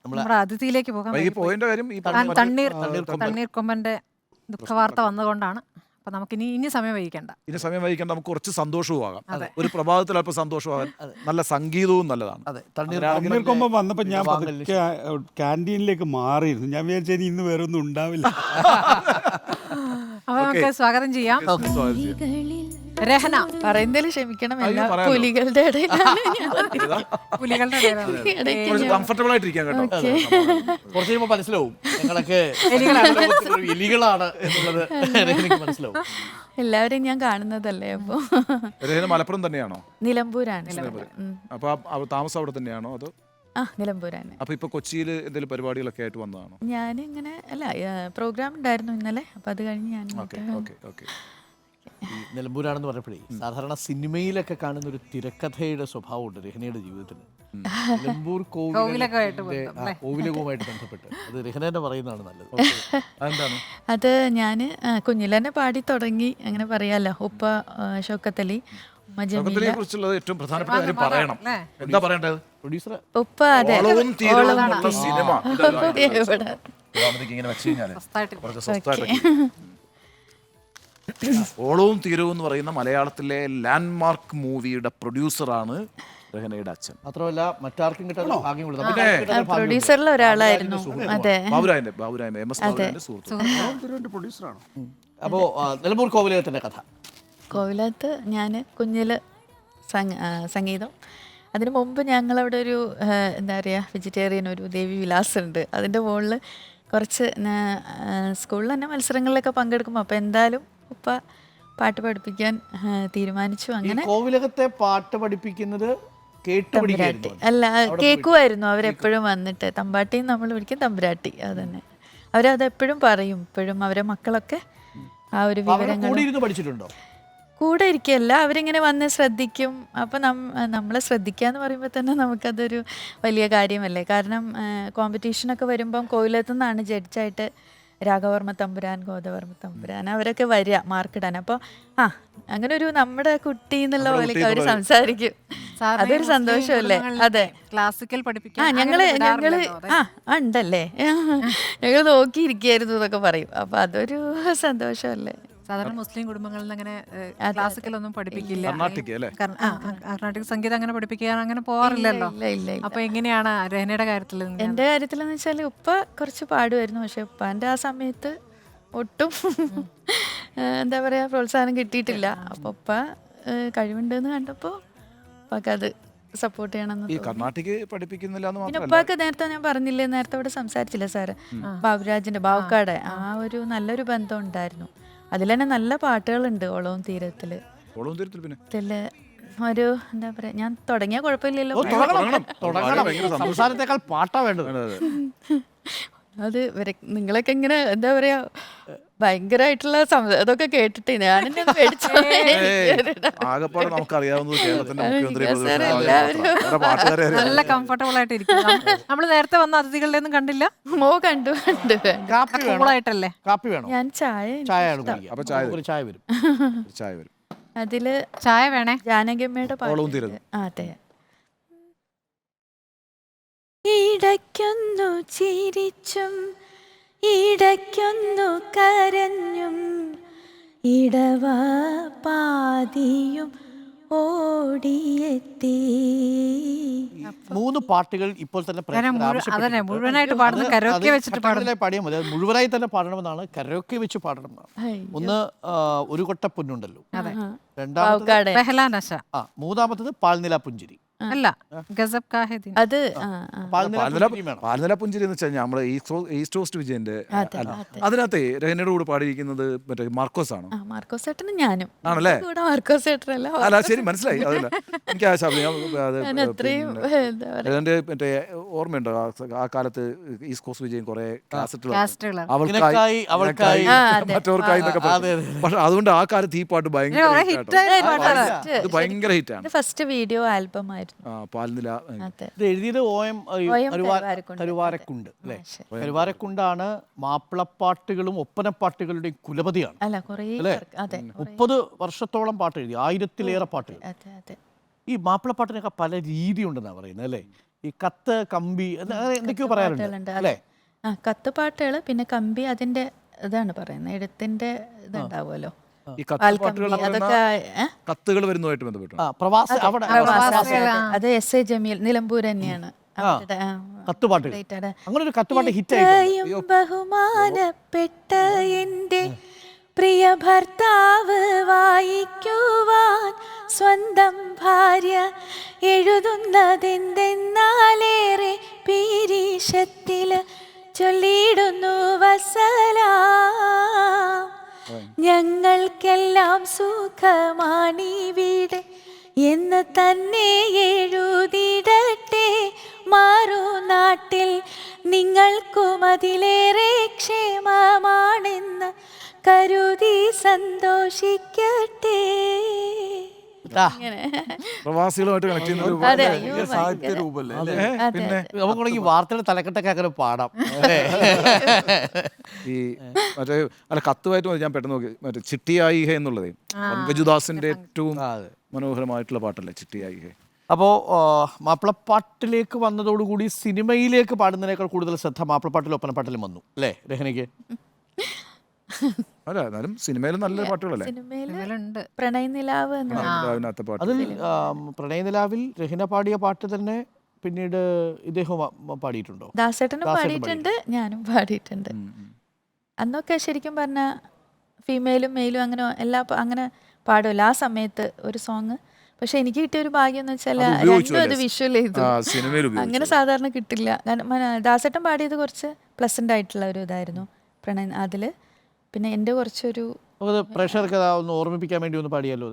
നമ്മുടെ അതിഥിയിലേക്ക് പോകാൻ പോയിന്റ് കാര്യം ഈ തണ്ണീർക്കൊമ്പന്റെ ദുഃഖവാർത്ത വന്നുകൊണ്ടാണ്. അപ്പൊ നമുക്ക് ഇനി സമയം വൈകിക്കണ്ട. നമുക്ക് കുറച്ച് സന്തോഷവും ആകാം. ഒരു പ്രഭാതത്തിൽ അല്പം സന്തോഷമാകാൻ നല്ല സംഗീതവും നല്ലതാണ്. തണ്ണീർക്കൊമ്പൻ വന്നപ്പോൾ ഞാൻ ക്യാൻറ്റീനിലേക്ക് മാറിയിരുന്നു. ഞാൻ വിചാരിച്ചു ഇന്ന് വേറെ ഒന്നും ഉണ്ടാവില്ല. അപ്പൊ നമുക്ക് സ്വാഗതം ചെയ്യാം. രഹന പറയുന്നതിൽ ക്ഷമിക്കണം, എല്ലാ പുലികളുടെ കംഫർട്ടബിൾ ആയിട്ടിരിക്കാൻ കേട്ടോ. കുറച്ച് കഴിയുമ്പോൾ മനസ്സിലാവും ഞങ്ങളൊക്കെ എലികളാണ് എന്നുള്ളത് എനിക്ക് മനസ്സിലാവും. എല്ലാവരെയും ഞാൻ കാണുന്നതല്ലേ. അപ്പൊ മലപ്പുറം തന്നെയാണോ? നിലമ്പൂരാണ്. അപ്പൊ താമസം അവിടെ തന്നെയാണോ അതോ? നിലമ്പൂരാണ്. അപ്പൊ ഇപ്പൊ കൊച്ചിയിൽ എന്തെങ്കിലും പരിപാടികളൊക്കെ ആയിട്ട് വന്നതാണോ? ഞാൻ ഇങ്ങനെ പ്രോഗ്രാം ഉണ്ടായിരുന്നു ഇന്നലെ. അപ്പൊ അത് കഴിഞ്ഞ് ഞാൻ ഈ നിലമ്പൂരാണെന്ന് പറഞ്ഞപ്പോഴേ സാധാരണ സിനിമയിലൊക്കെ കാണുന്ന ഒരു തിരക്കഥയുടെ സ്വഭാവമുണ്ട് രഹനയുടെ ജീവിതത്തിന്. നിലമ്പൂർ കോവിലകവുമായിട്ട് ബന്ധപ്പെട്ട് അത് രഹന തന്നെ പറയുന്നതാണ് നല്ലത്. അതെന്താണ്? അത് ഞാൻ കുഞ്ഞിലെന്നെ പാടി തുടങ്ങി, അങ്ങനെ പറയാലോ. ഉപ്പ ഷൗക്കത്തലി, ഏറ്റവും പ്രധാനപ്പെട്ട കാര്യം പറയണം. എന്താ പറയേണ്ടത്? പ്രൊഡ്യൂസർ ഉപ്പ. അതെ, ഓളവും തീരവും എന്ന് പറയുന്ന മലയാളത്തിലെ ലാൻഡ്മാർക്ക് മൂവിയുടെ പ്രൊഡ്യൂസറാണ് രഹനയുടെ അച്ഛൻ. മാത്രമല്ല മറ്റാർക്കും കിട്ടാത്ത പ്രൊഡ്യൂസറിൽ ഒരാളായിരുന്നു. അതെ, പ്രൊഡ്യൂസറാണ്. അപ്പോ നിലമ്പൂർ കോവിലകത്തിന്റെ കഥ. കോവിലകത്ത് ഞാൻ കുഞ്ഞില് സംഗീതം. അതിനു മുമ്പ് ഞങ്ങളവിടെ ഒരു എന്താ പറയുക, വെജിറ്റേറിയൻ ഒരു ദേവി വിലാസം ഉണ്ട്. അതിൻ്റെ മുകളിൽ കുറച്ച് സ്കൂളിൽ തന്നെ മത്സരങ്ങളിലൊക്കെ പങ്കെടുക്കും. അപ്പോൾ എന്തായാലും ഉപ്പ പാട്ട് പഠിപ്പിക്കാൻ തീരുമാനിച്ചു. അങ്ങനെ കോവിലകത്തെ പാട്ട് പഠിപ്പിക്കുന്നത് തമ്പുരാട്ടി അല്ല, കേൾക്കുമായിരുന്നു അവരെപ്പോഴും വന്നിട്ട്. തമ്പാട്ടിയും നമ്മൾ വിളിക്കും തമ്പുരാട്ടി. അത് തന്നെ അവരതെപ്പോഴും പറയും. ഇപ്പോഴും അവരെ മക്കളൊക്കെ ആ ഒരു വിവരങ്ങൾ പഠിച്ചിട്ടുണ്ടോ? കൂടെ ഇരിക്കുകയല്ല, അവരിങ്ങനെ വന്ന് ശ്രദ്ധിക്കും. അപ്പം നമ്മളെ ശ്രദ്ധിക്കുക എന്ന് പറയുമ്പോൾ തന്നെ നമുക്കതൊരു വലിയ കാര്യമല്ലേ. കാരണം കോമ്പറ്റീഷനൊക്കെ വരുമ്പം കോവിലത്തു നിന്നാണ് ജഡ്ജായിട്ട് രാഘവർമ്മ തമ്പുരാൻ, ഗോദവർമ്മ തമ്പുരാൻ അവരൊക്കെ വരിക മാർക്കിടാൻ. അപ്പോൾ അങ്ങനെ ഒരു നമ്മുടെ കുട്ടി എന്നുള്ള പോലെ അവർ സംസാരിക്കും. അതൊരു സന്തോഷമല്ലേ. അതെ, ക്ലാസിക്കൽ പഠിപ്പിക്കാൻ ഞങ്ങള് ഉണ്ടല്ലേ, ഞങ്ങൾ നോക്കിയിരിക്കുകയായിരുന്നു എന്നൊക്കെ പറയും. അപ്പം അതൊരു സന്തോഷമല്ലേ. സാധാരണ മുസ്ലിം കുടുംബങ്ങളിൽ അങ്ങനെ ക്ലാസിക്കൽ ഒന്നും പഠിപ്പിക്കില്ല. കർണാടക സംഗീതം അങ്ങനെ പഠിപ്പിക്കാൻ അങ്ങനെ പോകാറില്ലല്ലോ. അപ്പൊ എങ്ങനെയാണ് രഹനയുടെ കാര്യത്തിൽ? എന്റെ കാര്യത്തിൽ എന്ന് വെച്ചാൽ ഉപ്പ കുറച്ച് പാടുമായിരുന്നു. പക്ഷെ ഉപ്പാന്റെ ആ സമയത്ത് ഒട്ടും എന്താ പറയാ പ്രോത്സാഹനം കിട്ടിയിട്ടില്ല. അപ്പൊ ഉപ്പ കഴിവുണ്ടെന്ന് കണ്ടപ്പോ ഉപ്പാക്ക് അത് സപ്പോർട്ട് ചെയ്യണമെന്ന്. പിന്നെ ഉപ്പാക്ക് നേരത്തെ ഞാൻ പറഞ്ഞില്ലേ, നേരത്തെ അവിടെ സംസാരിച്ചില്ല സാറ്, ബാബുരാജിന്റെ ബാവുക്കാട് ആ ഒരു നല്ലൊരു ബന്ധം ഉണ്ടായിരുന്നു. അതിൽ തന്നെ നല്ല പാട്ടുകളുണ്ട്. ഓളവും തീരത്തില് ഒരു എന്താ പറയാ, ഞാൻ തുടങ്ങിയ കുഴപ്പമില്ലല്ലോ. സംസാരത്തെക്കാൾ പാട്ടാ വേണ്ടത്. അത് നിങ്ങളൊക്കെ ഇങ്ങനെ എന്താ പറയാ ഭയങ്കരമായിട്ടുള്ള അതൊക്കെ കേട്ടിട്ട് ഞാൻ നല്ല കംഫർട്ടബിൾ ആയിട്ട് ഇരിക്കും. നമ്മള് നേരത്തെ വന്ന അതിഥികളുടെ ഒന്നും കണ്ടില്ല. കണ്ടു കൂളായിട്ടല്ലേ. കാപ്പി വേണം? ഞാൻ ചായ വരും. അതില് ചായ വേണേ. ജാനകിയമ്മയുടെ പാട്ട്. അതെ. ഇടയ്ക്കൊന്നു ചിരിച്ചും ഇടയ്ക്കൊന്നു കരഞ്ഞും ഇടവാ പാതിയും ഓടിയെത്തി. 3 പാട്ടുകൾ ഇപ്പോൾ തന്നെ മുഴുവനായിട്ട് പാടുന്ന കരോക്കെ വെച്ചിട്ട് പാടിയാൽ മതി. മുഴുവനായി തന്നെ പാടണമെന്നാണ്, കരോക്കെ വെച്ച് പാടണമെന്നാണ്. ഒന്ന് ഒരു കൊട്ട പൊന്നുണ്ടല്ലോ, രണ്ടാമത് മൂന്നാമത്തത് പാൽനില പുഞ്ചിരി. അല്ല, അത് പാൽനില പുഞ്ചിരി എന്ന് വെച്ചാൽ നമ്മള് ഈസ്റ്റ് കോസ്റ്റ് വിജയന്റെ അതിനകത്തെ രഹനയുടെ കൂടെ പാടിയിരിക്കുന്നത് മറ്റേ മാർക്കോസ് ആണ്. മാർക്കോസ് ഏട്ടനും ഞാനും ആണല്ലേ? മാർക്കോസ് ഏട്ടനല്ല. അല്ല ശരി, മനസ്സിലായി. അതല്ല എനിക്ക് മറ്റേ ഓർമ്മയുണ്ടോ ആ കാലത്ത് ഈസ്റ്റ് കോസ്റ്റ് വിജയൻ കുറെ കാസറ്റുകൾ അവർക്കായി മറ്റവർക്കായി എന്നൊക്കെ പറഞ്ഞു. പക്ഷെ അതുകൊണ്ട് ആ കാലത്ത് ഈ പാട്ട് ഭയങ്കര ഹിറ്റാണ്. ഫസ്റ്റ് വീഡിയോ ആൽബം ആയിരുന്നു പാൽനില. ഇത് എഴുതിയത് OM കരുവാരക്കുണ്ട് അല്ലേ? കരുവാരക്കുണ്ടാണ് മാപ്പിളപ്പാട്ടുകളും ഒപ്പനപ്പാട്ടുകളുടെയും കുലപതിയാണ് അല്ലേ? 30 വർഷത്തോളം പാട്ട് എഴുതി, 1000-ലേറെ പാട്ടുകൾ. ഈ മാപ്പിളപ്പാട്ടിനൊക്കെ പല രീതി ഉണ്ടെന്നാണ് പറയുന്നത് അല്ലേ? ഈ കത്ത്, കമ്പി അങ്ങനെ എന്തൊക്കെയോ പറയാറുണ്ട് അല്ലേ? കത്ത് പാട്ടുകൾ, പിന്നെ കമ്പി അതിന്റെ ഇതാണ് പറയുന്നത്, എഴുത്തിന്റെ ഇതുണ്ടാവുമല്ലോ. ഈ കത്തുപാട്ടുകൾ അതൊക്കെ കത്തുകൾ വരുന്നതുമായിട്ട് ബന്ധപ്പെട്ടു അത് എസ് എ ജമീൽ നിലമ്പൂർ തന്നെയാണ്. കത്തുപാട്ടുകൾ. അങ്ങനെ ഒരു കത്തുപാട്ട് ഹിറ്റ് ബഹുമാനപ്പെട്ട എന്റെ പ്രിയ ഭർത്താവ് വായിക്കുവാൻ സ്വന്തം ഭാര്യ എഴുതുന്നതെന്തെന്നാലേറെ പീരീഷത്തില് ചൊല്ലിടുന്നു വസലാം. ഞങ്ങൾക്കെല്ലാം സുഖമാണിവിടെ എന്ന് തന്നെ എഴുതിടട്ടെ. മാറുനാട്ടിൽ നിങ്ങൾക്കും അതിലേറെ ക്ഷേമമാണെന്ന് കരുതി സന്തോഷിക്കട്ടെ. പ്രവാസികളുമായിട്ട് കണക്ട് ചെയ്യുന്ന സാഹിത്യ രൂപല്ലേ? പിന്നെ നമുക്ക് വാർത്തയുടെ തലക്കെട്ടൊക്കെ അങ്ങനെ പാടാം. ഈ മറ്റേ അല്ല കത്തുമായിട്ട് ഞാൻ പെട്ടെന്ന് നോക്കി, മറ്റേ ചിട്ടിയായി ഹേ എന്നുള്ളത് പങ്കജുദാസിന്റെ ഏറ്റവും മനോഹരമായിട്ടുള്ള പാട്ടല്ലേ ചിട്ടിയായി ഹേ. അപ്പോൾ മാപ്പിളപ്പാട്ടിലേക്ക് വന്നതോടുകൂടി സിനിമയിലേക്ക് പാടുന്നതിനേക്കാൾ കൂടുതൽ ശ്രദ്ധ മാപ്പിളപ്പാട്ടിലും ഒപ്പനപ്പാട്ടിലും വന്നു അല്ലേ രഹനയ്ക്ക്? അല്ല എന്നാലും സിനിമയിൽ നല്ല പാട്ടുകളല്ലേ? സിനിമയിലുണ്ട് പ്രണയനിലാവ്. അതിൽ പ്രണയനിലാവിൽ രഹന പാടിയ പാട്ട് തന്നെ പിന്നീട് ഇദ്ദേഹം പാടിയിട്ടുണ്ടോ? ദാസേട്ടനും പാടിയിട്ടുണ്ട്, ഞാനും പാടിയിട്ടുണ്ട്. അന്നൊക്കെ ശരിക്കും പറഞ്ഞാൽ ഫീമെയിലും മെയിലും അങ്ങനെ അങ്ങനെ പാടുമല്ലോ ആ സമയത്ത് ഒരു സോങ്. പക്ഷെ എനിക്ക് കിട്ടിയ ഒരു ഭാഗ്യം എന്ന് വെച്ചാൽ രണ്ടും അത് വിഷ്വൽ ചെയ്തു. അങ്ങനെ സാധാരണ കിട്ടില്ല. ദാസേട്ടൻ പാടിയത് കുറച്ച് പ്ലസന്റ് ആയിട്ടുള്ള ഒരു ഇതായിരുന്നു പ്രണയ അതില്. പിന്നെ എൻ്റെ കുറച്ചൊരു പ്രഷർക്ക് ഒന്ന് ഓർമ്മിപ്പിക്കാൻ വേണ്ടി ഒന്ന് പാടിയല്ലോ.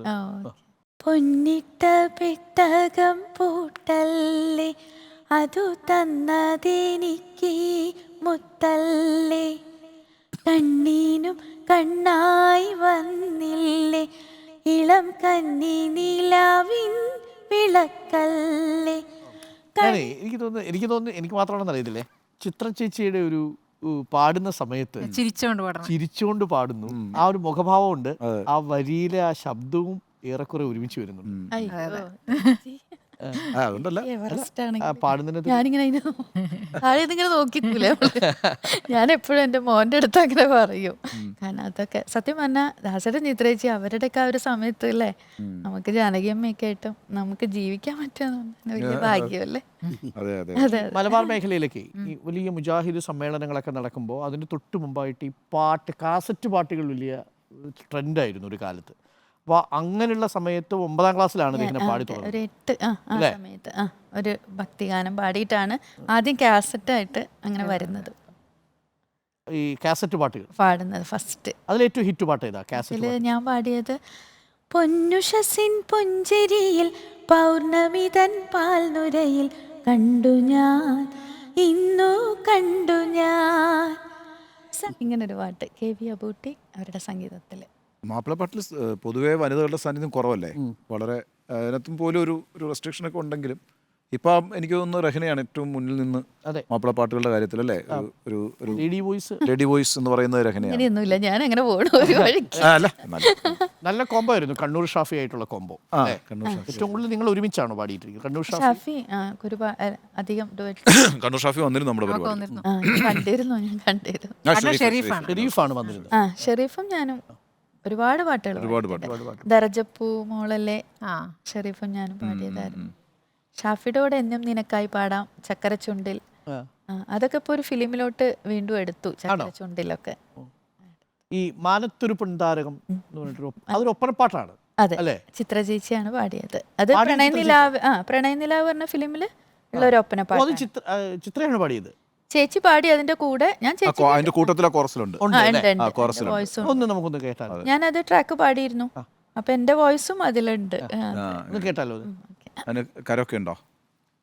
പൊന്നിട്ട പെട്ടകം പൂട്ടല്ലേ അതു തന്നതെനിക്ക് മുത്തല്ലേ, കണ്ണീനും കണ്ണായി വന്നില്ലേ ഇളം കന്നി നിലാവിൻ വിളക്കല്ലേ. എനിക്ക് തോന്നുന്നു എനിക്ക് മാത്രമാണെന്ന് അറിയത്തില്ലേ, ചിത്ര ചേച്ചിയുടെ ഒരു പാടുന്ന സമയത്ത് ചിരിച്ചുകൊണ്ട് പാടുന്നു. ആ ഒരു മുഖഭാവം ഉണ്ട്, ആ വരിയിലെ ആ ശബ്ദവും ഏറെക്കുറെ ഒരുമിച്ച് വരുന്നുണ്ട്. ഞാനിങ്ങനെ നോക്കിക്കൂലേ, ഞാൻ എപ്പോഴും എൻ്റെ മോൻ്റെ അടുത്ത് അങ്ങനെ പറയും. കാരണം അതൊക്കെ സത്യം പറഞ്ഞാൽ ദാസേട്ടൻ ചിത്രേച്ചി അവരുടെയൊക്കെ ആ ഒരു സമയത്ത് അല്ലേ നമുക്ക് ജാനകിയമ്മയൊക്കെ ആയിട്ടും നമുക്ക് ജീവിക്കാൻ പറ്റുമെന്ന് വലിയ ഭാഗ്യമല്ലേ. മലബാർ മേഖലയിലേക്ക് ഈ വലിയ മുജാഹിദ് സമ്മേളനങ്ങളൊക്കെ നടക്കുമ്പോൾ അതിന് തൊട്ട് മുമ്പായിട്ട് ഈ കാസറ്റ് പാട്ടുകൾ വലിയ ട്രെൻഡായിരുന്നു ഒരു കാലത്ത്. അപ്പോൾ അങ്ങനെയുള്ള സമയത്ത് 9ാം ക്ലാസ്സിലാണ് ഇതിനെ പാടി സമയത്ത് ഒരു ഭക്തിഗാനം പാടിയിട്ടാണ് ആദ്യം കാസറ്റായിട്ട് അങ്ങനെ വരുന്നത്. ഈ കാസറ്റ് പാട്ടുകൾ പാടുന്നത് ഫസ്റ്റ്. അതിലേറ്റവും ഹിറ്റ് പാട്ട് ഏതാ കാസറ്റിൽ? ഞാൻ പാടിയത് പൊന്നുഷസിൻ പുഞ്ചിരിയിൽ പൗർണമിതൻ പാൽനുരയിൽ കണ്ടു ഞാൻ ഇന്നു കണ്ടു ഞാൻ, ഇങ്ങനൊരു പാട്ട്. KV അബൂട്ടി അവരുടെ സംഗീതത്തിൽ. മാപ്പിളപ്പാട്ടിൽ പൊതുവേ വനിതകളുടെ സാന്നിധ്യം കുറവല്ലേ? വളരെ അതിനകത്തും പോലും ഒരു റെസ്ട്രിക്ഷൻ ഒക്കെ ഉണ്ടെങ്കിലും ഇപ്പം എനിക്ക് തോന്നുന്നു രഹനയാണ് ഏറ്റവും മുന്നിൽ നിന്ന് മാപ്പിളപ്പാട്ടുകളുടെ കാര്യത്തിൽ അല്ലേ. ഒരു ലേഡി വോയിസ് എന്ന് പറയുന്നത് രഹനയാണ്. ഞാൻ അങ്ങനെ നല്ല കോംബോ ആയിരുന്നു, കണ്ണൂർ ഷാഫി ആയിട്ടുള്ള കോംബോ. ഏറ്റവും കൂടുതൽ നിങ്ങൾ ഒരുമിച്ചാണോ പാടിയിട്ടിരിക്കുന്നത്? കണ്ണൂർ ഷാഫി അധികം കണ്ണൂർ ഷാഫി വന്നിരുന്നു നമ്മുടെ ഷെരീഫാണ് വന്നിരുന്നത്. ഷെരീഫും ഞാനും ഒരുപാട് പാട്ടുകൾ, ദറജപ്പൂ മോളല്ലേ ഷെരീഫും ഞാനും പാടിയതായിരുന്നു. ഷാഫിയുടെ കൂടെ എന്നും നിനക്കായി പാടാം, ചക്കരച്ചുണ്ടിൽ, അതൊക്കെ ഇപ്പൊ ഒരു ഫിലിമിലോട്ട് വീണ്ടും എടുത്തു. ചക്കരച്ചുണ്ടിലൊക്കെ ഈ മാനത്തൊരു പെൺതാരകം അതൊരു ഒപ്പനപ്പാട്ടാണ്. അതെ, ചിത്ര ചേച്ചിയാണ് പാടിയത്. അത് പ്രണയനിലാവ് പറഞ്ഞ ഫിലിമില് ഉള്ള ഒരു ഒപ്പനപ്പാട്ട്. ചിത്രയാണ് പാടിയത്. ചേച്ചി പാടി അതിന്റെ കൂടെ ഞാൻ ഞാനത് ട്രാക്ക് പാടിയിരുന്നു. അപ്പൊ എന്റെ വോയിസും അതിലുണ്ട്. കേട്ടാലോ?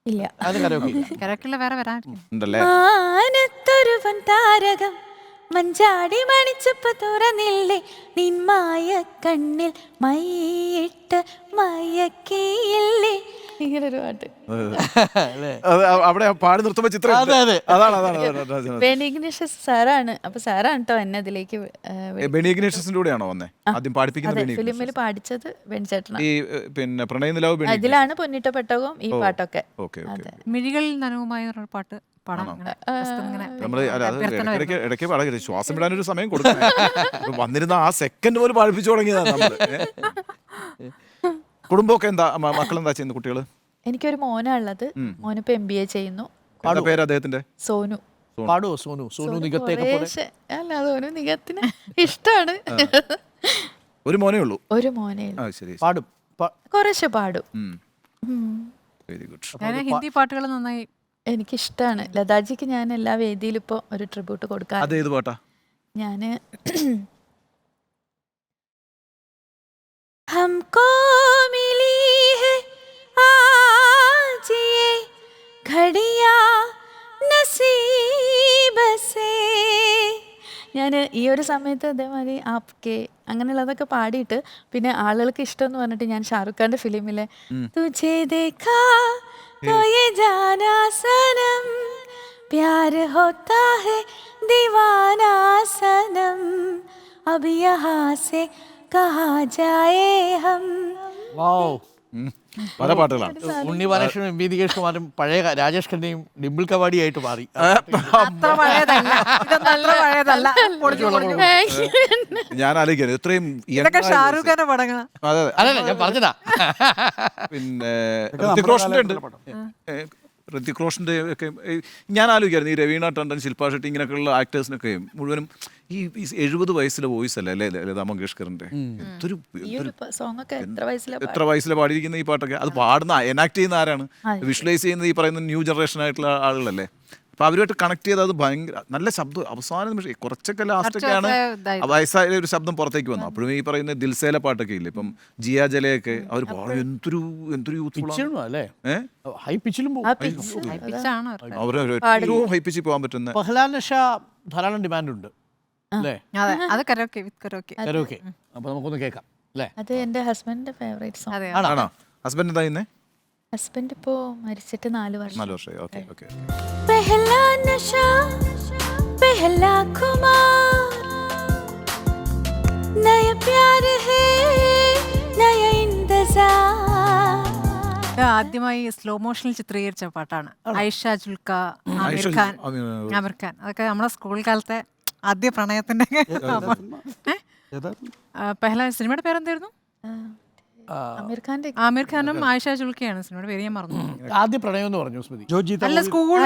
ഇല്ല, മാനത്തൊരുവൻ താരകം മഞ്ചാടി മണിച്ചപ്പ തുറന്നില്ലേ നിന്മായ കണ്ണിൽ മൈയിട്ട് മയക്കിയില്ലേ ഇങ്ങനൊരു പാട്ട്. അല്ലേ? അത് അവിടെ പാടി നിർത്തുമ്പോ ചിത്രം അതെ, അതെ. അതാണ് ബെനി ഇഗ്നേഷ്യസ് സാറാണ്. അപ്പൊ സാറാണ് കേട്ടോ എന്നെ അതിലേക്ക് ബെനി ഇഗ്നേഷ്യസിന്റെ കൂടെയാണോ വന്നേ ആദ്യം പാടിപ്പിക്കുന്ന അതെ ബെനി ഫിലിമിൽ പാടിച്ചത് ബെൻചേട്ടനാണ്. ഈ പിന്നെ പ്രണയ നിലാവ് ബെനി ഇതിലാണ് പൊന്നിട്ട പെട്ടകവും ഈ പാട്ടൊക്കെ. ഓക്കെ അതെ. മിഴികളിൽ നനവുമായ ഒരു പാട്ട് പാടാം ഇങ്ങനെ. Just ഇങ്ങനെ നമ്മള് അഭ്യർത്ഥന വരുന്നു. ഇടയ്ക്ക് പാടരുത്, ശ്വാസം വിടാനൊരു സമയം കൊടുക്കണം. വന്നിരുന്ന ആ സെക്കൻഡ് പോലും പാടിപ്പിച്ചു തുടങ്ങിയതാണ് നമ്മള്. കുടുംബമൊക്കെ എന്താ, മക്കളെന്താ ചെയ്യുന്നത് കുട്ടികള്? എനിക്കൊരു മോനാ ഉള്ളത്. മോനിപ്പോ MBA ചെയ്യുന്നു. എന്താ പേര് അദ്ദേഹത്തിന്റെ? സോനു. പാടുവോ സോനു? സോനു നിഗത്തെയൊക്കെ പോലെ? അല്ല സോനു നിഗത്തിന് ഇഷ്ടാണ്. ഒരു മോനേ ഉള്ളൂ? ഒരു മോനേ ഉള്ളൂ. ശരി, പാടും. കുറേശ്ശെ പാടും. Very good. ഞാൻ ഹിന്ദി പാട്ടുകൾ നന്നായി എനിക്കിഷ്ടാണ്. ലതാജിക്ക് ഞാൻ എല്ലാ വേദിയിലും ഇപ്പൊ ഒരു ട്രിബ്യൂട്ട് കൊടുക്കാൻ. അതേത് പാട്ടാ? ഞാന് हमको मिली है आज ये घड़ियां नसीब से. ഞാൻ ഈ ഒരു സമയത്ത് അതേമാതിരി ആപ്കെ അങ്ങനെയുള്ളതൊക്കെ പാടിയിട്ട് പിന്നെ ആളുകൾക്ക് ഇഷ്ടം എന്ന് പറഞ്ഞിട്ട് ഞാൻ ഷാറുഖ് ഖാന്റെ ഫിലിമിലെ തുझे देखा तो ये जाना सनम प्यार होता है दीवाना सनम अब यहाँ से कहाँ जाए हम. വാവ്. പല പാട്ടുകളാണ്. ഉണ്ണി ബാലകൃഷ്ണനും എം വി ദികേഷ് കുമാരും പഴയ രാജേഷ് ഖന്നയും ഡിംപിൾ കവാടിയായിട്ട് മാറി. അത്ര പഴയതല്ല, ഇതൊന്നും അത്ര പഴയതല്ല. ഞാൻ ആലോചിക്കുന്നത് ഇത്രയും ഇതൊക്കെ ഷാരൂഖ് ഖാന്റെ പടങ്ങളാ. അതെ അല്ലല്ല ഞാൻ പറഞ്ഞതാ. പിന്നെ ഋതിക് റോഷന്റെ ഉണ്ട്. ഋതിക് റോഷന്റെ ഒക്കെ ഞാൻ ആലോചിക്കായിരുന്നു ഈ രവീണ ടണ്ടൻ, ശില്പ ഷെട്ടി ഇങ്ങനെയൊക്കെയുള്ള ആക്ടേഴ്സിനൊക്കെ മുഴുവനും ഈ 70 വയസ്സിലെ വോയിസ് അല്ലേ അല്ലേ ലതാ മങ്കേഷ്കറിന്റെ. എത്ര വയസ്സിലെ പാടിയിരിക്കുന്ന ഈ പാട്ടൊക്കെ. അത് പാടുന്ന എനാക്ട് ചെയ്യുന്ന ആരാണ്? വിഷ്വലൈസ് ചെയ്യുന്നത് ഈ പറയുന്ന ന്യൂ ജനറേഷൻ ആയിട്ടുള്ള ആളുകളല്ലേ. അപ്പൊ അവരുമായിട്ട് കണക്ട് ചെയ്ത് അത് ഭയങ്കര നല്ല ശബ്ദം. അവസാന നിമിഷം കുറച്ചൊക്കെ ലാസ്റ്റൊക്കെയാണ് വയസ്സായ ഒരു ശബ്ദം പുറത്തേക്ക് വന്നു. അപ്പോഴും ഈ പറയുന്ന ദിൽസേല പാട്ടൊക്കെ ഇല്ലേ, ഇപ്പം ജിയ ജലയൊക്കെ അവർ പാടും. എന്തൊരു യൂത്ത്ഫുൾ അല്ലേ? ഹൈ പിച്ചിലും അവരേറ്റവും ഹൈ പിച്ചിൽ പോകാൻ പറ്റുന്ന. പഹ്ലാൻ നഷ ധാരാളം ഡിമാൻഡ് ഉണ്ട് അല്ലേ? അതെ, അത് കരോക്കെ വിത്ത് കരോക്കെ. കരോക്കെ. അപ്പൊ നമുക്കൊന്ന് കേൾക്കാം അല്ലേ? അത് എന്റെ ഹസ്ബൻഡിന്റെ ഫേവറേറ്റ് സോങ്. ആണോ? ഹസ്ബൻഡ് എന്താ ചെയ്യുന്നേ? ഹസ്ബൻഡ് ഇപ്പോ മരിച്ചിട്ട് 4 വർഷം. 4 വർഷമായി. Okay okay. पहला नशा पहला खुमार नया प्यार है नया इंतजार. ആദ്യമായി സ്ലോ മോഷനിൽ ചിത്രീകരിച്ച പാട്ടാണ്. ഐഷ ജുൽക്ക, ആമിർ ഖാൻ. അതൊക്കെ നമ്മുടെ സ്കൂൾ കാലത്തെ ആദ്യ പ്രണയത്തിന്റെ. പെഹ്ല സിനിമയുടെ പേരെന്തായിരുന്നു? ആമിർ ഖാനും ആയിഷ ജുൽക്കയാണ് സിനിമയുടെ പേര്. ഞാൻ മറന്നു. ആദ്യ പ്രണയം എന്ന് പറഞ്ഞു സ്മൃതി. അല്ല സ്കൂൾ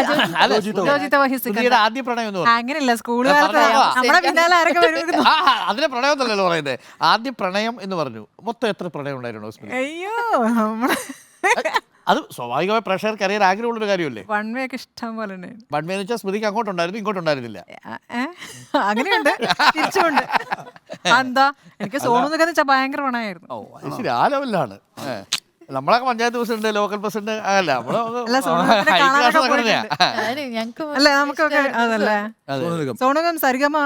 ആദ്യ പ്രണയം എന്ന് പറഞ്ഞു. അങ്ങനെയല്ല, സ്കൂൾ കാലത്ത് നമ്മുടെ പിന്നാലെ ആരൊക്കെ വരും. അതിലെ പ്രണയം എന്നല്ലല്ലോ പറയുന്നത്. ആദ്യ പ്രണയം എന്ന് പറഞ്ഞു. മൊത്തം എത്ര പ്രണയം ഉണ്ടായിരുന്നു സ്മൃതി? അയ്യോ, നമ്മള് അത് സ്വാഭാവികമായി പ്രേക്ഷകർക്ക് അറിയാൻ ആഗ്രഹമുള്ളൊരു കാര്യമല്ലേ? വൺ വേ ഒക്കെ ഇഷ്ടം പോലെ വൺ വേ എന്ന് വെച്ചാൽ സ്മൃതിക്ക് അങ്ങോട്ടുണ്ടായിരുന്നു, ഇങ്ങോട്ടുണ്ടായിരുന്നില്ല. അങ്ങനെയുണ്ട്, തിരിച്ചുണ്ട്. എന്താ എനിക്ക് സോണു നിൽക്കുന്ന വെച്ചാൽ ഭയങ്കര പണമായിരുന്നു. ഓ ശരി, ആ ലെവലിലാണ്. നമ്മളൊക്കെ പഞ്ചായത്ത് പ്രസിഡന്റ്, ലോക്കൽ പ്രസിഡന്റ് അല്ല അല്ലേ നമുക്കൊക്കെ. അതല്ലേ സോണുഗം സരിഗമ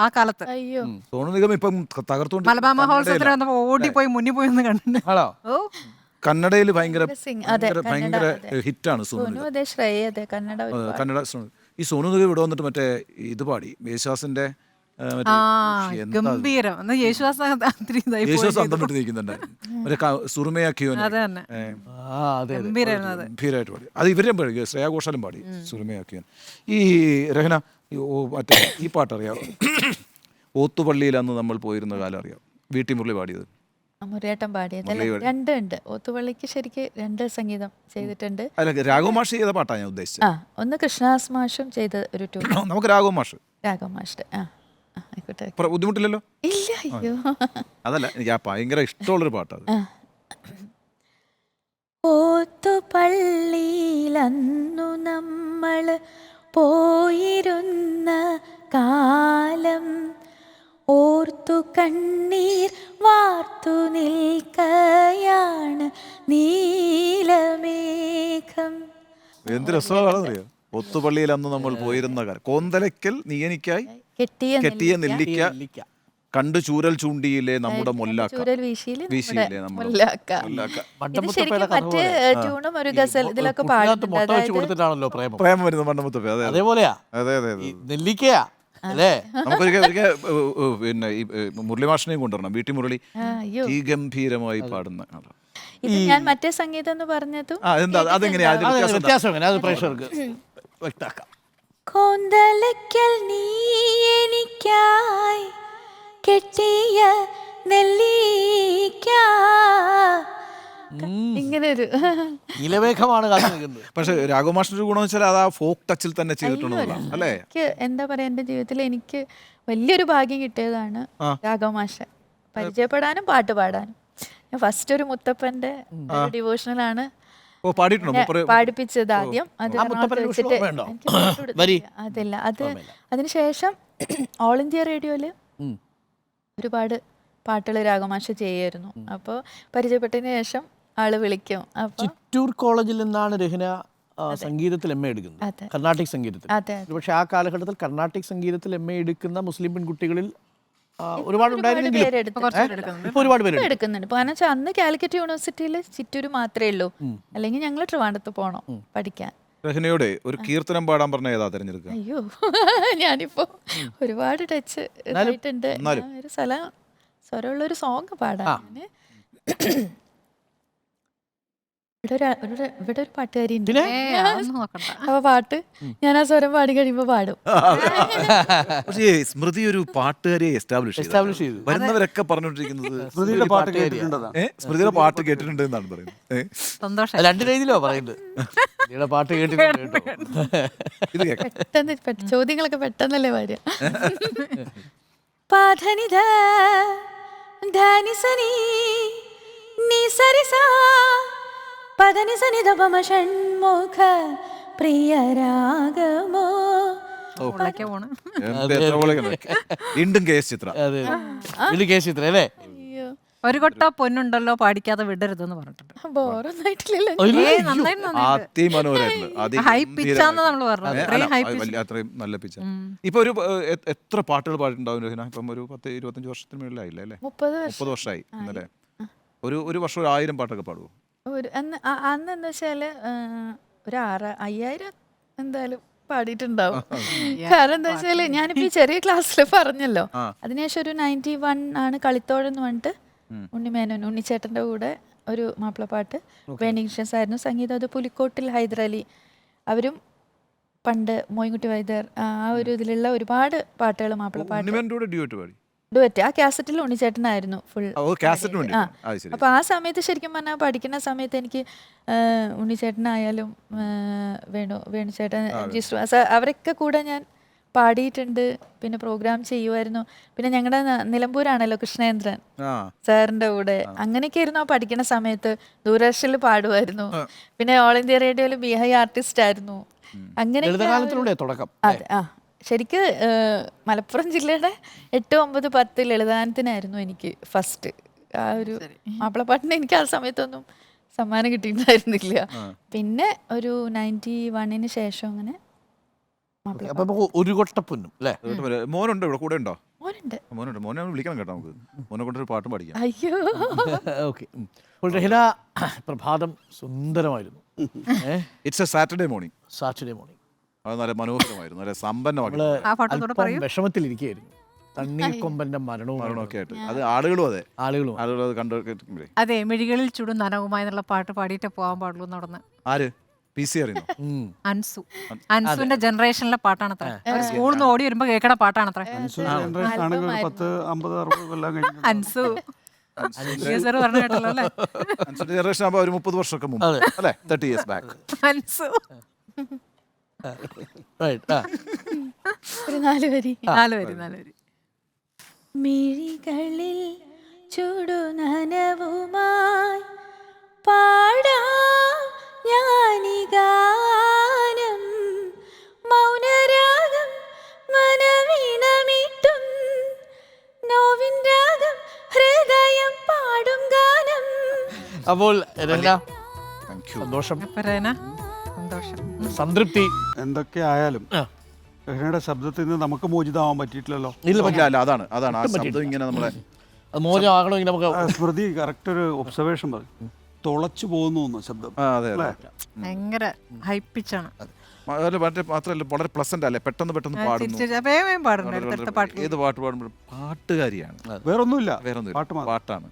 ആ കാലത്ത്. അയ്യോ, സോണു നിഗം ഇപ്പം തകർത്തോണ്ട് മലബാർ മഹോത്സവത്തിൽ വന്നപ്പോ ഓടിപ്പോയി മുന്നിൽ പോയി ഒന്ന് കണ്ടു. ആണോ? കന്നഡയിൽ ഭയങ്കര ഭയങ്കര ഹിറ്റാണ് കന്നഡ. ഈ സോനു നിഗം ഇവിടെ വന്നിട്ട് മറ്റേ ഇത് പാടി യേശുദാസിന്റെ ഗംഭീരം. യേശുദാസ് അന്തം വിട്ട് നിൽക്കുന്നുണ്ട്. മറ്റേ സുറുമയാക്കിയോ ഗംഭീരമായിട്ട് പാടി. അത് ഇവരും പാടി, ശ്രേയാ ഘോഷാലും പാടി സുറുമയാക്കിയോ. ഈ രഹന മറ്റേ ഈ പാട്ടറിയാം, ഓത്തുപള്ളിയിലന്ന് നമ്മൾ പോയിരുന്ന കാലം അറിയാം, വീട്ടി മുരളി പാടിയത്. മുരേട്ടൻ പാടിയത് 2 ഉണ്ട്. ഓത്തുപള്ളിക്ക് ശരിക്ക് 2 സംഗീതം ചെയ്തിട്ടുണ്ട്. രാഘവമാഷ് ചെയ്ത പാട്ടാണ് ഞാൻ ഉദ്ദേശിച്ചത്. ഒന്ന് കൃഷ്ണദാസ് മാഷും ചെയ്ത ഒരു നമുക്ക് രാഘവമാഷ് ആയിക്കോട്ടെ, ബുദ്ധിമുട്ടില്ലല്ലോ. ഇല്ല, അയ്യോ അതല്ല, എനിക്ക് ഭയങ്കര ഇഷ്ടമുള്ളൊരു പാട്ടാണ്. ഓത്തുപള്ളിയിലന്നു നമ്മൾ പോയിരുന്ന കാലം ഓർത്തു കണ്ണീർ വാർത്തു നിൽക്കയാണ് നീലമേഘം. എന്ത് രസമാണെന്നറിയോ? ഒത്തുപള്ളിയിൽ അന്ന് നമ്മൾ പോയിരുന്ന കാലം, കോന്തലയ്ക്കൽ നീ എനിക്കായി കെട്ടിയ നെല്ലിക്ക കണ്ടു ചൂരൽ ചൂണ്ടിയിലെ നമ്മുടെ മൊല്ലാക്ക ചൂരൽ വീശിയില് വീശിയില്ലേ നമ്മുടെ മുല്ലാക്ക. മൊല്ലാക്ക. ഇത് ശരിക്കും മറ്റേ ട്യൂണും ഒരു ഗസൽ ഇതിലൊക്കെ പാടുന്നുണ്ട്. മുട്ട വെച്ച് അതായത് കൊടുത്തിട്ടാണല്ലോ പ്രേമം. പ്രേമം വരുന്നത് മണ്ണമുത്തപ്പ. അതെ അതെ അതേപോലെയാ അതെ അതെ അതെ. ഈ നെല്ലിക്കയാ അല്ലേ? നമുക്കൊരിക്കൽ പിന്നെ ഈ മുരളി മാഷിനെയും കൊണ്ടുവരണം. വീട്ടി മുരളി അയ്യോ, ഗംഭീരമായി പാടുന്ന ആളാ. ഇത് ഞാൻ മറ്റേ സംഗീതം എന്ന് പറഞ്ഞതും അതെങ്ങനെയാ അതിന്റെ അതെ, വ്യത്യാസം എന്താ? വ്യത്യാസം എങ്ങനെ അത് പ്രേക്ഷകർക്ക് വ്യക്താക്കാം. കോന്തലയ്ക്കൽ നീ എനിക്കായി കെട്ടിയ നെല്ലിക്ക, ഇങ്ങനെ ഒരു ഇലവേഖമാണ് കാത്തു നിൽക്കുന്നത്. പക്ഷെ രാഘവമാഷിന്റെ ഒരു ഗുണം വെച്ചാൽ അത് ആ ഫോക്ക് ടച്ചിൽ തന്നെ ചെയ്തിട്ടുള്ളതാണ് അല്ലേ? എനിക്ക് എന്താ പറയാ, എൻ്റെ ജീവിതത്തിൽ എനിക്ക് വലിയൊരു ഭാഗ്യം കിട്ടിയതാണ് രാഘവമാഷ പരിചയപ്പെടാനും പാട്ട് പാടാനും. ഞാൻ ഫസ്റ്റ് ഒരു മുത്തപ്പന്റെ ഡിവോഷണലാണ് ഓ പാടിയിട്ടുണ്ടോ? മൂപ്പര് പാടിപ്പിച്ചത് ആദ്യം. അത് ആ മുത്തപ്പൻ എറണാകുളത്ത് വെച്ചിട്ട് ഡിവോഷണൽ വേണ്ടോ? എനിക്ക് പാട്ട് കൊടുത്തില്ല. വരി. അതില്ല, അത് അതിനുശേഷം ഓൾ ഇന്ത്യ റേഡിയോയില് ഉം. ഒരുപാട് പാട്ടുകൾ രാഘവമാഷ ചെയ്യായിരുന്നു. അപ്പോൾ പരിചയപ്പെട്ടതിന് ശേഷം ആള് വിളിക്കും. അപ്പോൾ ചിറ്റൂർ കോളേജിൽ നിന്നാണ് രഹ്ന സംഗീതത്തിൽ എം എ എടുക്കുന്നത്, അതെ. കർണാട്ടിക് സംഗീതത്തിൽ. അതെ, പക്ഷെ ആ കാലഘട്ടത്തിൽ കർണാട്ടിക് സംഗീതത്തിൽ എം എ എടുക്കുന്ന മുസ്ലിം പെൺകുട്ടികളിൽ ഒരുപാട് ഉണ്ടായിരുന്നെങ്കിലും ഇപ്പൊ ഒരുപാട് പേര് എടുക്കുന്നുണ്ട്. കാരണം വെച്ചാൽ അന്ന് കാലിക്കറ്റ് യൂണിവേഴ്സിറ്റിയിൽ ചിറ്റൂര് മാത്രമേ ഉള്ളൂ. അല്ലെങ്കിൽ ഞങ്ങൾ ട്രിവാൻഡ്രത്ത് പോകണം പഠിക്കാൻ. രഹ്നയോടെ ഒരു കീർത്തനം പാടാൻ പറഞ്ഞ ഏതാ തിരഞ്ഞെടുക്കുക? അയ്യോ, ഞാനിപ്പോ ഒരുപാട് ടച്ച് ഇതായിട്ടുണ്ട്. ഒരു സ്വരമുള്ള ഒരു സോങ് പാടാൻ. ഇവിടെ ഒരു പാട്ടുകാരി ഉണ്ട്. അപ്പൊ പാട്ട് ഞാൻ ആ സ്വരം പാടി കഴിയുമ്പോ പാടും. പക്ഷേ സ്മൃതി ഒരു പാട്ടുകാരിയെ എസ്റ്റാബ്ലിഷ് ചെയ്തു. വരുന്നവരൊക്കെ പറഞ്ഞോണ്ടിരിക്കുന്നത് സ്മൃതിയുടെ പാട്ട് കേട്ടിട്ടുണ്ടോ? സ്മൃതിയുടെ പാട്ട് കേട്ടിട്ടുണ്ട് എന്നാണ് പറയുന്നത്. സന്തോഷം. രണ്ട് രീതിയിലോ പറയുന്നത്. സ്മൃതിയുടെ പാട്ട് കേട്ടിട്ടുണ്ട് കേട്ടോ. ഇത് കേൾക്കാം. പെട്ടെന്ന് ചോദ്യങ്ങളൊക്കെ പെട്ടെന്നല്ലേ വരിക. പാധനിധ ധാനിസനി നീ സരിസ പദനി സനിധ പമ ഷൺമുഖ പ്രിയരാഗമോ. വീണ്ടും കേസ് ചിത്ര. അതെ, ഇത് കേസ് ചിത്ര അല്ലേ? അയ്യോ, ഒരു കൊട്ട പൊന്നുണ്ടല്ലോ പാടിക്കാതെ വിടരുതെന്ന് പറഞ്ഞിട്ടുണ്ട്. ബോറൊന്നായിട്ടില്ലല്ലോ. ഹൈ പിച്ചാന്ന് നമ്മള് പറഞ്ഞത്. അത്രയും high pitch. അത്രയും നല്ല പിച്ച. ഇപ്പൊ ഒരു എത്ര പാട്ടുകൾ പാടിയിട്ടുണ്ടാവും രഹ്ന? ഇപ്പം ഒരു 10-25 വർഷത്തിന് മേളിലായില്ല അല്ലേ? 30 വർഷമായി ഇന്നലെ. ഒരു വർഷം ഒരു 1000 പാട്ടൊക്കെ പാടുവോ? അന്ന് എന്താ വെച്ചാല് ഒരു 5000 എന്തായാലും പാടിയിട്ടുണ്ടാവും. കാരണം എന്താ വെച്ചാല് ഞാനിപ്പോ ഈ ചെറിയ ക്ലാസ്സിൽ പറഞ്ഞല്ലോ, അതിനുശേഷം ഒരു 91 ആണ് കളിത്തോഴെന്ന് പറഞ്ഞിട്ട് ഉണ്ണിമേനോൻ ഉണ്ണിച്ചേട്ടന്റെ കൂടെ ഒരു മാപ്പിളപ്പാട്ട്. വേണികൃഷ്ണൻ ആയിരുന്നു സംഗീതം. അത് പുലിക്കോട്ടിൽ ഹൈദരലി അവരും പണ്ട് മോയിൻകുട്ടി വൈദ്യർ ആ ഒരു ഇതിലുള്ള ഒരുപാട് പാട്ടുകൾ മാപ്പിളപ്പാട്ട് ഡുവറ്റ് ആ കാസറ്റിൽ ഉണ്ണിച്ചേട്ടനായിരുന്നു ഫുൾ. അപ്പൊ ആ സമയത്ത് ശരിക്കും പറഞ്ഞാൽ പഠിക്കുന്ന സമയത്ത് എനിക്ക് ഉണ്ണിച്ചേട്ടനായാലും വേണുചേട്ടൻ അവരൊക്കെ കൂടെ ഞാൻ പാടിയിട്ടുണ്ട്. പിന്നെ പ്രോഗ്രാം ചെയ്യുമായിരുന്നു. പിന്നെ ഞങ്ങളുടെ നിലമ്പൂരാണല്ലോ കൃഷ്ണേന്ദ്രൻ സാറിന്റെ കൂടെ. അങ്ങനെയൊക്കെ ആയിരുന്നു ആ പഠിക്കുന്ന സമയത്ത്. ദൂരദർശനിൽ പാടുമായിരുന്നു. പിന്നെ ഓൾ ഇന്ത്യ റേഡിയോയിൽ ബിഹൈ ആർട്ടിസ്റ്റ് ആയിരുന്നു. അങ്ങനെ അതെ. ശരിക്ക് മലപ്പുറം ജില്ലയുടെ 8, 9, 10 ലളിതാനത്തിനായിരുന്നു എനിക്ക് ഫസ്റ്റ്. ആ ഒരു മാപ്പിളപ്പാട്ടിന് എനിക്ക് ആ സമയത്തൊന്നും സമ്മാനം കിട്ടിയിട്ടുണ്ടായിരുന്നില്ല. പിന്നെ ഒരു 91 ശേഷം അങ്ങനെ ഒരു കൊട്ടപ്പൊന്നും അല്ലേ? മോനുണ്ടോ ഇവിടെ കൂടെ? ഉണ്ടോ? മോനുണ്ട്. മോനെ വിളിക്കണം കേട്ടോ, നമുക്ക് മോനെ കൊണ്ടൊരു പാട്ടും പഠിക്കാം. അയ്യോ, ഓക്കെ. രഹ്ന പ്രഭാതം സുന്ദരമായിരുന്നു. It's a Saturday morning. അത് നല്ല മനോഹരമായിരുന്നു, നല്ല സമ്പന്നമായിരുന്നു. വിഷമത്തിലിരിക്കുകയായിരുന്നു. തണ്ണീർക്കൊമ്പന്റെ മരണമൊക്കെ ആയിട്ട്. അത് ആളുകളും ആളുകളും അത് കണ്ടുപിടിക്കുമ്പോഴേ അതെ, മിഴികളിൽ ചുടും നനവുമായി എന്നുള്ള പാട്ട് പാടിയിട്ടേ പോകാൻ പാടുള്ളൂ നടന്ന്. ആര് PC അറിയുന്നോ? അൻസുവിന്റെ ജനറേഷനിലെ പാട്ടാണത്ര. സ്കൂളിൽ നിന്ന് ഓടി വരുമ്പോ കേൾക്കണ പാട്ടാണത്ര. അൻസു പറഞ്ഞ കേട്ടല്ലോ അല്ലേ? ജനറേഷൻ ആകുമ്പോ ഒരു 30 വർഷമൊക്കെ മുമ്പ് അല്ലേ? 30 years back. അൻസു ഒരു 4 വരി. മിഴികളിൽ ചുടുനനവുമായി പാടാം ഞാനീ ഗാനം, മൗനരാഗം മനവീണമിട്ടും നോവിൻ രാഗം ഹൃദയം പാടും ഗാനം. അപ്പോൾ സന്തോഷം, സന്തോഷം. സംതൃപ്തി. എന്തൊക്കെ ആയാലും രഹനയുടെ ശബ്ദത്തിൽ നിന്ന് നമുക്ക് മോചിതമാവാൻ പറ്റിയിട്ടില്ലല്ലോ. ഇല്ല അതാണ് ആ ശബ്ദം ഇങ്ങനെ നമ്മളെ അത് മോചനമാകണമെങ്കിൽ നമുക്ക് സ്മൃതി കറക്റ്റ് ഒരു ഒബ്സർവേഷൻ പറയും, തുളച്ചു പോകുന്നു ശബ്ദം. അതെ ഭയങ്കര ഹൈപ്പിച്ചാണ്. മാത്രമല്ല വളരെ പ്ലസന്റ് അല്ലേ, പെട്ടെന്ന് പാടുന്നു. പാടുന്നു. ഏത് പാട്ട് പാടുമ്പോഴും പാട്ടുകാരിയാണ്, വേറൊന്നുമില്ല, പാട്ടാണ്.